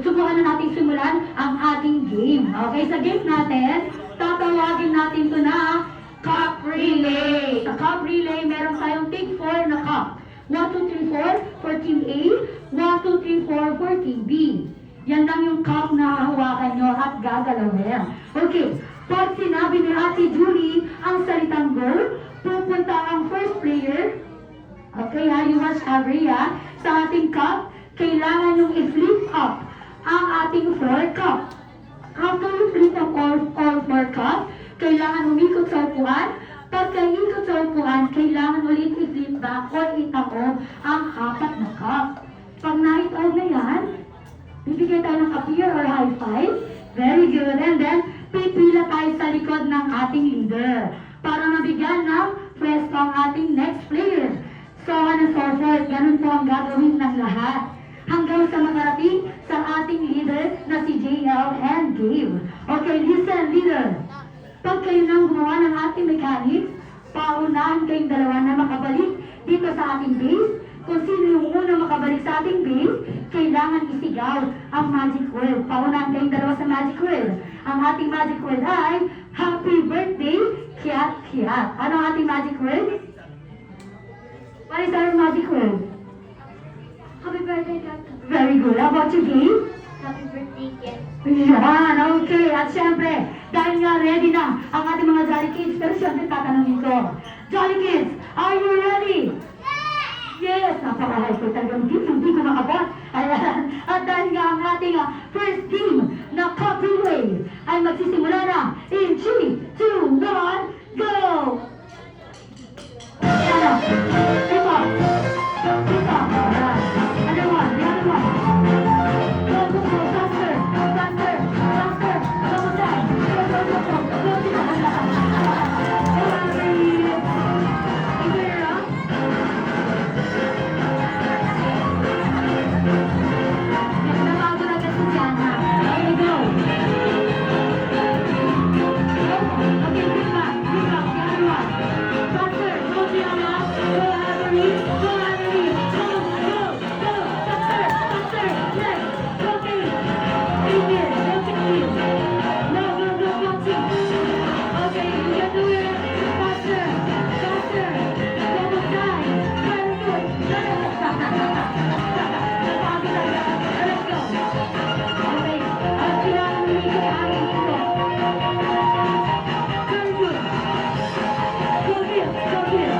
subukan na natin simulan ang ating game. Okay, sa game natin, tatawagin natin to na cup relay. Sa cup relay, meron tayong tig 4 na cup. 1, 2, 3, 4 for Team A, 1, 2, 3, 4 for Team B. Yan lang yung cup na hawakan nyo at gagalawin. Okay, pag sinabi ni Ate Julie ang salitang go, pupunta ang first player. Okay ha, you must agree ha. Sa ating cup, kailangan yung i-flip up ang ating 4 cup. After you flip up all 4 cup, kailangan umikot sa upuan. Pagka-ikot sa upuan, kailangan ulit i-flip back or itaob ang 4 na cup. Pag na-itaob na yan, bibigyan tayo ng appear or high five. Very good. And then, pipila tayo sa likod ng ating leader para mabigyan ng pwesto ang ating next player. So on and so forth, ganun po ang gagawin ng lahat. Hanggang sa makarating sa ating leader na si JL and Gabe. Okay, listen, leader. Pag kayo nang gumawa ng ating mechanics, paunahan kayong dalawa na makabalik dito sa ating base. Kung sino yung unang makabalik sa ating base, kailangan isigaw ang magic word. Paunahan kayong dalawa sa magic word. Ang ating magic word ay, Happy Birthday, Kiat Kiat. Ano ang ating magic word? What is our magic word? Happy birthday, Dad. Very good. How about you, Gabe? Happy birthday, Ken. Yan, okay. At syempre, dahil nga ready na ang ating mga Jolly Kids, pero syempre tatanungin ko. Jolly Kids, are you ready? Yes! Napaka-high ko talagang team, hindi ko makabot. Ayan. At dahil nga ang ating first team na Cup Relay ay magsisimula na in 3, 2, 1, go! Ayan na. Ito. Ito. Ayan. Another one. The other one. Go, go, go. Faster. Faster. Faster. Double time. Go, go, go, go. Go, go, go. Clear up. Nabago na agad si Diana. Okay, go. Okay, bring back. Bring back. The other one. Faster. Go, Diana. Go, Avery. Go, Avery. Go, go, go. Faster. Faster. Yes. Okay. Stay here. Don't get me. No, no, no, no, team. Okay, you can do it. Faster. Faster. Double time. Very good. Nabago na agad. Let's go. Okay. Ang kailangan mo dito ay dito. Very good. Go here. Go here.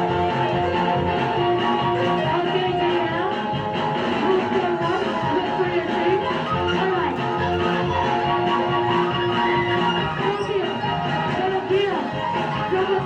Okay, JL. Move forward. Look for your turn. All right. Go here. Go here. Double